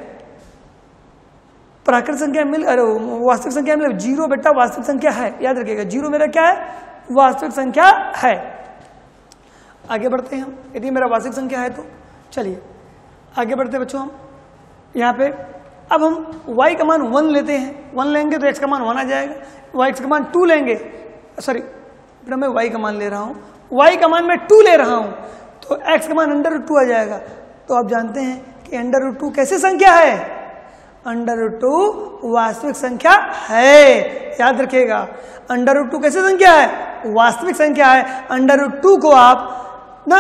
प्राकृतिक संख्या मिल, अरे वास्तविक संख्या मिल, 0 बेटा वास्तविक संख्या है, याद रखिएगा 0 मेरा क्या है, वास्तविक संख्या है। आगे बढ़ते हैं हम, यदि मेरा वास्तविक संख्या है तो चलिए आगे बढ़ते हैं बच्चों। हम यहाँ पे अब हम y का मान 1 लेते हैं, 1 लेंगे तो x का मान 1 आ जाएगा, x का मान 2 लेंगे, सॉरी बेटा मैं y का मान ले रहा हूँ, y का मान मैं 2 ले रहा हूँ, तो x का मान अंडर 2 आ जाएगा। तो आप जानते हैं कि अंडर 2 कैसी संख्या है, अंडर 2 वास्तविक संख्या है, याद रखिएगा अंडर 2 कैसी संख्या है, वास्तविक संख्या है। अंडर 2 को आप ना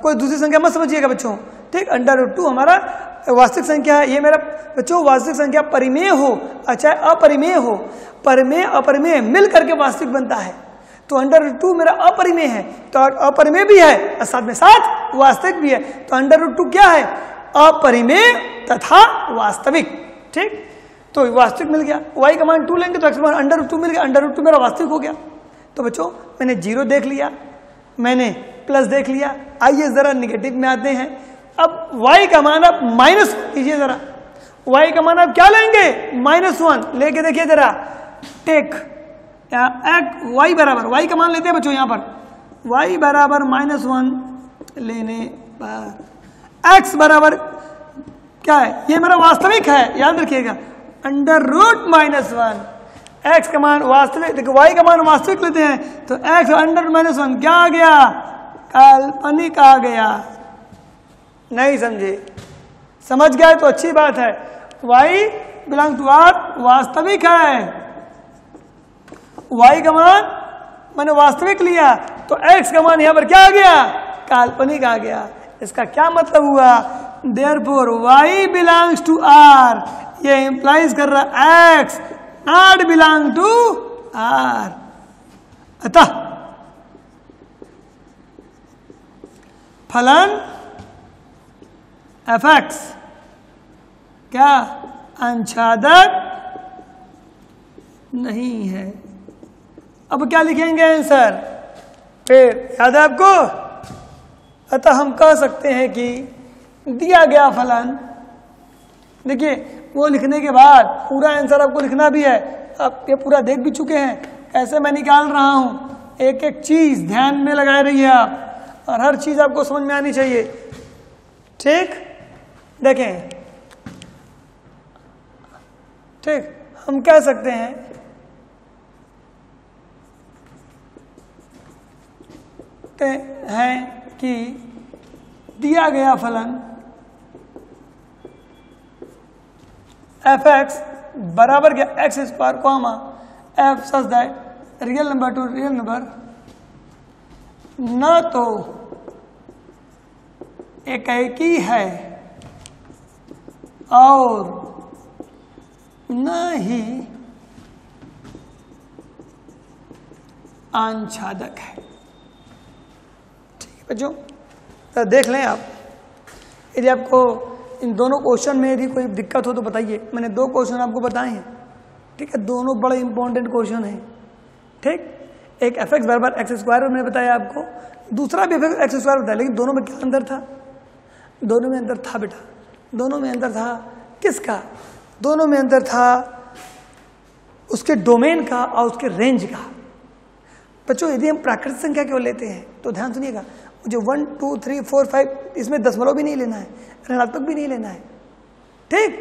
कोई दूसरी संख्या मत समझिएगा बच्चों, ठीक, अंडर 2 हमारा वास्तविक संख्या है। ये मेरा बच्चों वास्तविक संख्या परिमेय हो अच्छा अपरिमेय हो, परिमेय अपरिमेय मिल करके वास्तविक बनता है, तो अंडर 2 मेरा अपरिमेय है, तो अपरिमेय भी है और साथ में साथ वास्तविक भी है, तो अंडर 2 क्या है, अपरिमेय तथा वास्तविक। ठीक, तो वास्तविक मिल गया, y का मान 2 लेंगे तो x का मान अंडर 2 मिल गया, अंडर 2 मेरा वास्तविक हो गया। तो बच्चों मैंने 0 देख लिया, मैंने प्लस देख लिया, आइए जरा निगेटिव में आते हैं। अब y का मान आप माइनस लीजिए जरा, y का मान आप क्या लेंगे, -1 लेके देखिए जरा, टेक y बराबर, y का मान लेते हैं बच्चों यहाँ पर, y बराबर -1 लेने पर x बराबर क्या है, ये मेरा वास्तविक है, याद रखिएगा अंडर रूट -1, x का मान वास्तविक, देखो y का मान वास्तविक लेते हैं तो x अंडर -1 क्या आ गया, काल्पनिक आ गया। नहीं समझे, समझ गए तो अच्छी बात है, y बिलोंग टू r वास्तविक है, y का मान मैंने वास्तविक लिया तो x का मान यहां पर क्या आ गया, काल्पनिक आ गया। इसका क्या मतलब हुआ, therefore y belongs to r, ये इंप्लाइज कर रहा है x not belong to r। अतः फलन fx क्या अंशाधक नहीं है। अब क्या लिखेंगे आंसर, फिर याद है आपको, अतः हम कह सकते हैं कि दिया गया फलन, देखिए वो लिखने के बाद पूरा आंसर आपको लिखना भी है, आप ये पूरा देख भी चुके हैं कैसे मैं निकाल रहा हूं, एक एक चीज ध्यान में लगाए रहिए आप, और हर चीज आपको समझ में आनी चाहिए। ठीक, देखें, ठीक, हम कह सकते हैं कि दिया गया फलन fx बराबर क्या x square comma f such that real number two real number न तो एकाएकी है और न ही आच्छादक है। ठीक है बच्चों, तो देख लें आप, यदि आपको इन दोनों क्वेश्चन में यदि कोई दिक्कत हो तो बताइए। मैंने 2 क्वेश्चन आपको बताए हैं, ठीक है, दोनों बड़े इंपॉर्टेंट क्वेश्चन हैं। ठीक, एक fx बराबर एक्स स्क्वायर मैंने बताया आपको, दूसरा भी fx एक्स स्क्वायर बताया, लेकिन दोनों में क्या अंतर था? दोनों में अंतर था बेटा, दोनों में अंतर था किसका? दोनों में अंतर था उसके डोमेन का और उसके रेंज का। बच्चों यदि हम प्राकृतिक संख्या केवल लेते हैं तो ध्यान सुनिएगा, मुझे 1 2 3 4 5 इसमें दशमलव भी नहीं लेना है, ऋणात्मक भी नहीं लेना है। ठीक,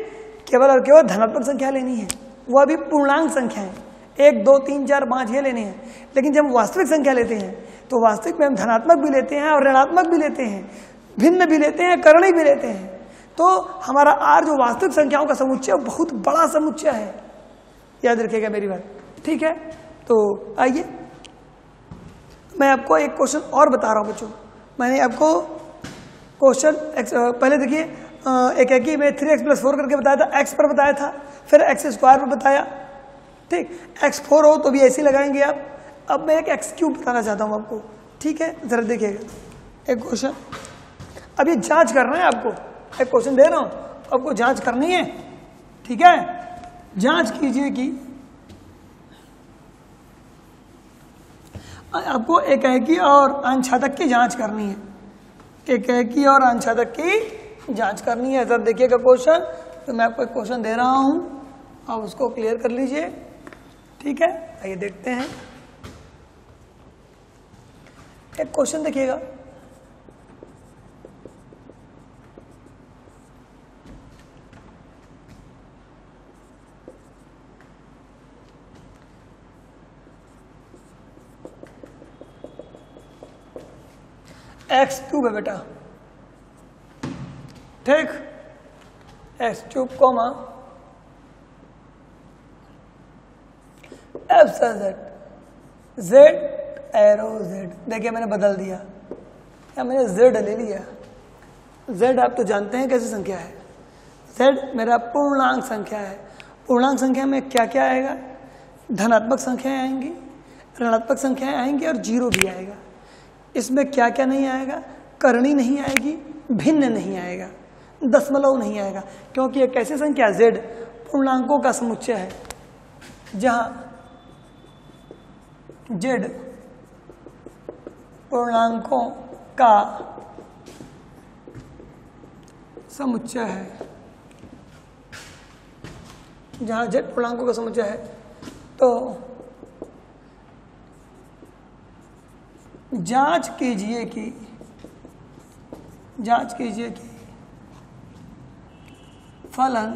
केवल और केवल धनात्मक संख्या लेनी है, वह भी पूर्णांक संख्या है, 1 2 3 4 5 ये लेने हैं। लेकिन जब हम वास्तविक संख्या लेते हैं तो वास्तविक में हम धनात्मक भी लेते हैं और ऋणात्मक भी लेते हैं, भिन्न भी लेते हैं, करणीय भी लेते हैं। तो हमारा आर जो वास्तविक संख्याओं का समुच्चय बहुत बड़ा समुच्चय है, याद रखिएगा मेरी बात। ठीक है, तो आइए मैं आपको एक क्वेश्चन और बता रहा हूं बच्चों। मैंने आपको क्वेश्चन पहले देखिए, एकाएकी में 3x + 4 करके बताया था, x पर बताया था, फिर एक्स स्क्वायर पर बताया। ठीक, x4 हो तो भी ऐसे लगाएंगे आप। अब मैं एक x³ बताना चाहता हूं आपको। ठीक है, जरा देखिएगा एक क्वेश्चन, अब ये जांच करना है आपको। एक क्वेश्चन दे रहा हूं, आपको जांच करनी है। ठीक है, जांच कीजिए कि आपको एकाएकी और अंशादक की जांच करनी है, एकाएकी और अंशादक की जांच करनी है। जरा देखिएगा क्वेश्चन, तो मैं आपको एक क्वेश्चन दे रहा हूं, आप उसको क्लियर कर लीजिए। ठीक है, आइए देखते हैं एक क्वेश्चन, देखिएगा x³ है बेटा। ठीक, x³ comma f z arrow z। देखिए मैंने बदल दिया, या मैंने z ले लिया। z आप तो जानते हैं कैसी संख्या है, z मेरा पूर्णांक संख्या है। पूर्णांक संख्या में क्या क्या आएगा? धनात्मक संख्याएं आएंगी, ऋणात्मक संख्याएं आएंगी और 0 भी आएगा। इसमें क्या क्या नहीं आएगा? करणी नहीं आएगी, भिन्न नहीं आएगा, दशमलव नहीं आएगा, क्योंकि एक ऐसी संख्या z पूर्णांकों का समुच्चय है जहां z पूर्णांकों का समुच्चय है, जहां z पूर्णांकों का समुच्चय है। तो जांच कीजिए कि फलन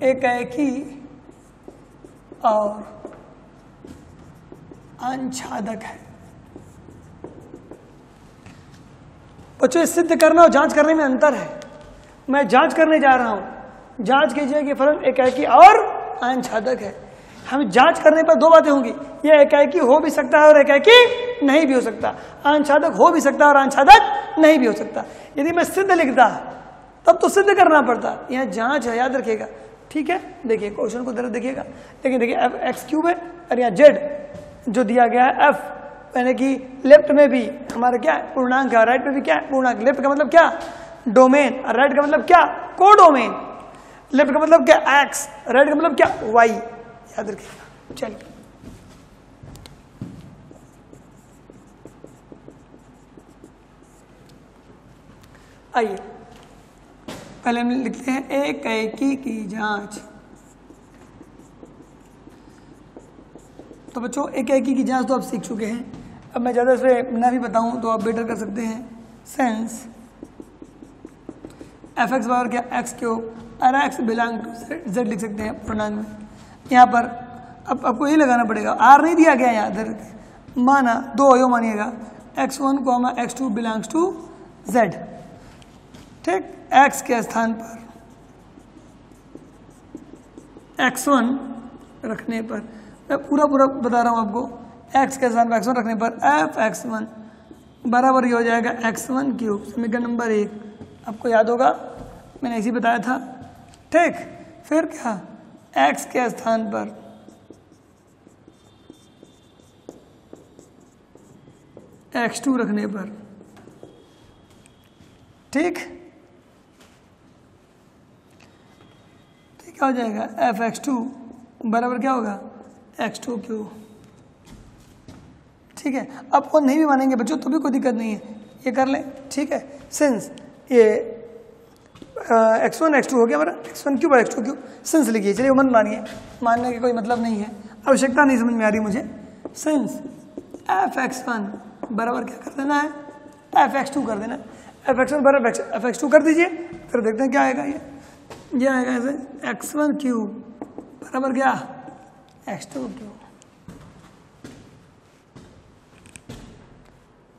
एकाएकी और अंशादक है। बच्चों सिद्ध करना और जांच करने में अंतर है। मैं जांच करने जा रहा हूं, जांच कीजिए कि फलन एकाएकी और अंशादक है। हम जांच करने पर 2 बातें होंगी, यह एकाएकी हो भी सकता है और एकाएकी नहीं भी हो सकता, अंशादक हो भी सकता है और अंशादक नहीं भी हो सकता। यदि मैं सिद्ध लिखता तब तो सिद्ध करना पड़ता, यह जांच है, याद रखिएगा। ठीक है, देखिए क्वेश्चन को जरा देखिएगा, लेकिन देखिए f x³ है और यहाँ z जो दिया गया है f, यानी कि लेफ्ट में भी हमारा क्या है? पूर्णांक है, राइट में भी क्या है? पूर्णांक। लेफ्ट का मतलब क्या? डोमेन। और राइट का मतलब क्या? कोडोमेन। लेफ्ट का मतलब क्या? x, राइट का मतलब क्या? y। याद रखिएगा। चलिए आइए पहले हम लिखते हैं एकाएकी की जांच। तो बच्चों एकाएकी की जांच तो आप सीख चुके हैं, अब मैं ज़्यादा से ना भी बताऊं तो आप बेटर कर सकते हैं। सेंस f(x) बराबर क्या? x³ और x बिलोंग टू z लिख सकते हैं पूर्णांक में। यहाँ पर अब आपको ये लगाना पड़ेगा, r नहीं दिया गया यहाँ इधर, माना 2 अवयव मानिएगा, x1, x2 belongs to z। ठीक, x के स्थान पर x1 रखने पर, मैं पूरा बता रहा हूँ आपको, x के स्थान पर x1 रखने पर f(x1) बराबर ये हो जाएगा x1 क्यूब, समीकरण नंबर 1। आपको याद होगा, मैंने ऐसे ही बताया था, ठीक। फिर क्या, x के स्थान पर x2 रखने पर, ठीक, क्या हो जाएगा f(x2) बराबर क्या होगा x2 क्यूब, ठीक है। आपको नहीं भी मानेंगे बच्चों तो भी कोई दिक्कत नहीं है, ये कर लें, ठीक है। सिंस ये x1 x2 हो गया हमारा, x1 क्यूब और x2 क्यूब, सिंस लिखिए, चलिए मन मानिए, मानने का कोई मतलब नहीं है, आवश्यकता नहीं समझ में आ रही मुझे। सिंस f(x1) बराबर क्या कर देना है, f(x2) कर देना है, f(x1) बराबर f(x2) कर दीजिए, फिर देखते हैं क्या आएगा। ये आएगा ऐसे x1 क्यूब बराबर क्या x2 क्यूब,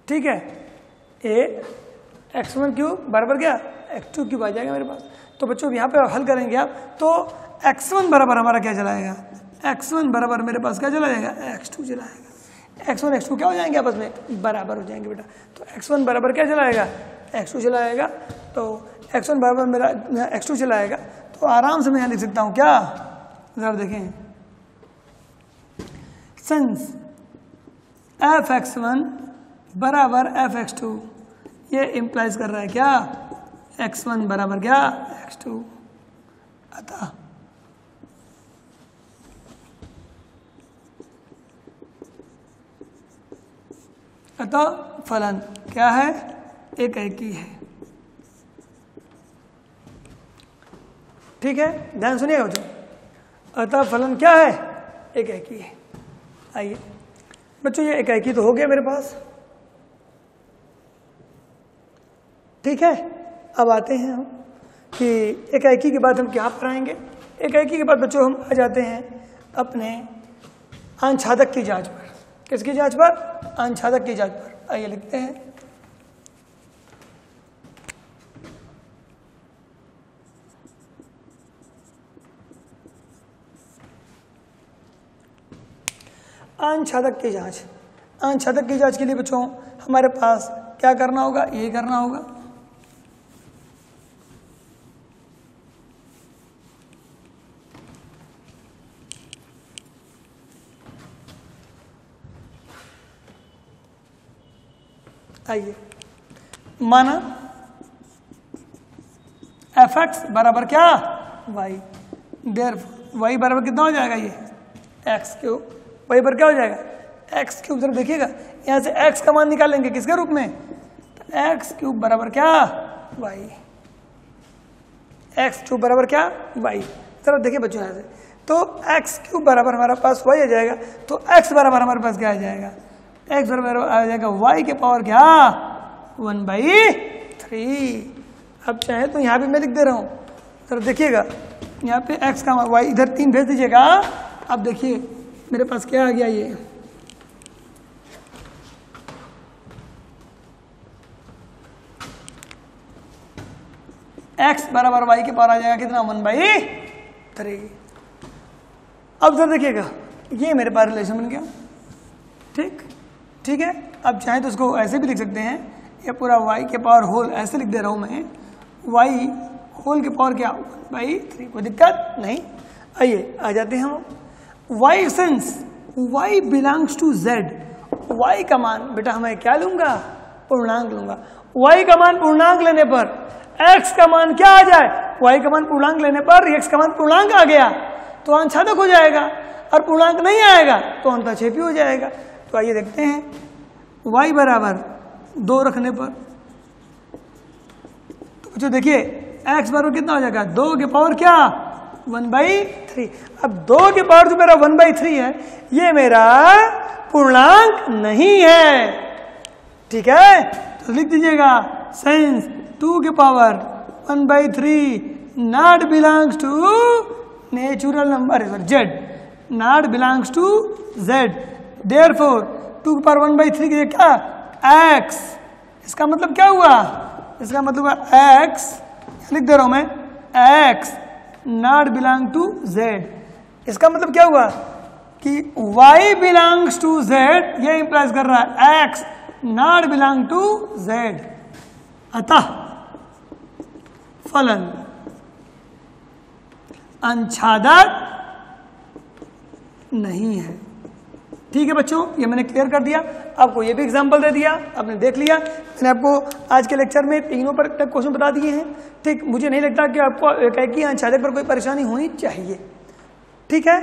ठीक है। ए x1 क्यूब बराबर क्या x2 क्यूब आ जाएगा मेरे पास। तो बच्चों यहाँ पे हल करेंगे आप, तो x1 बराबर हमारा क्या चला आएगा, x1 बराबर मेरे पास क्या चला जाएगा x2 चला आएगा। x1 x2 क्या हो जाएंगे आपस में, बराबर हो जाएंगे बेटा। तो x1 बराबर क्या चला आएगा x2 चला आएगा, तो x1 बराबर मेरा x2 चला आएगा। तो आराम से मैं यहाँ लिख सकता हूँ क्या, जरा देखें, सिंस f(x1) बराबर f(x2), ये इम्प्लाइज कर रहा है क्या x1 बराबर क्या x2। अतः फलन क्या है, एक एकी है, ठीक है। ध्यान सुनिएगा बच्चों, अतः फलन क्या है, एक एकी है। आइए बच्चों, ये एक एकी तो हो गया मेरे पास, ठीक है। अब आते हैं हम कि एक एकी के बाद हम क्या पर आएंगे। एक एकी के बाद बच्चों हम आ जाते हैं अपने अंशछादक की जांच पर। किसकी जांच पर, अंशछादक की जांच पर। आइए लिखते हैं, अंशछादक की जांच। अंशछादक की जांच के लिए बच्चों हमारे पास क्या करना होगा, ये करना होगा, आइए माना f(x) बराबर क्या y, देयरफॉर y बराबर कितना हो जाएगा, ये x क्यूब, y पर क्या हो जाएगा x क्यूब। जरा देखिएगा यहाँ से x का मान निकालेंगे किसके रूप में, तो x क्यूब बराबर क्या y, x क्यूब बराबर क्या y। जरा देखिए बच्चों यहाँ से, तो x क्यूब बराबर हमारे पास y आ जाएगा, तो x बराबर हमारे पास क्या आ जाएगा, x बराबर आ जाएगा y के पावर क्या 1/3। अब चाहे तो यहाँ भी मैं लिख दे रहा हूँ, जरा देखिएगा यहाँ पे x का y, इधर 3 भेज दीजिएगा। अब देखिए मेरे पास क्या आ गया, ये x बराबर y के पावर आ जाएगा कितना 1/3। अब जरा देखिएगा ये मेरे पास रिलेशन बन गया, ठीक है। अब चाहे तो इसको ऐसे भी लिख सकते हैं, ये पूरा y के पावर होल ऐसे लिख दे रहा हूं मैं, y होल के पावर क्या 1/3, कोई दिक्कत नहीं। आइए आ जाते हैं हम y, since y belongs to z, y का मान बेटा हमें क्या लूंगा, पूर्णांक लूंगा। y का मान पूर्णांक लेने पर x का मान क्या आ जाए, y का मान पूर्णांक लेने पर x का मान पूर्णांक आ गया तो अंशछादक हो जाएगा, और पूर्णांक नहीं आएगा तो अंतःक्षेपी हो जाएगा। तो आइए देखते हैं, y बराबर 2 रखने पर, तो बच्चों देखिए x बराबर कितना हो जाएगा 2 के पावर क्या 1/3। अब 2 के पावर जो मेरा 1/3 है ये मेरा पूर्णांक नहीं है, ठीक है। तो लिख दीजिएगा सिंस 2 के power 1/3 not belongs to natural number z, not belongs to z, therefore 2 के पावर 1/3 के क्या x, इसका मतलब क्या हुआ, इसका मतलब हुआ x, लिख दे रहा हूं मैं x not belong to z, इसका मतलब क्या हुआ कि y बिलोंग्स टू z, ये इंप्लाइज कर रहा है x not belong to z, अतः फलन अंशादक नहीं है। ठीक है बच्चों, ये मैंने क्लियर कर दिया, आपको ये भी एग्जांपल दे दिया, आपने देख लिया। मैंने आपको आज के लेक्चर में तीनों पर तक क्वेश्चन बता दिए हैं। ठीक, मुझे नहीं लगता कि आपको एकाएकी अंशादक पर कोई परेशानी होनी चाहिए। ठीक है,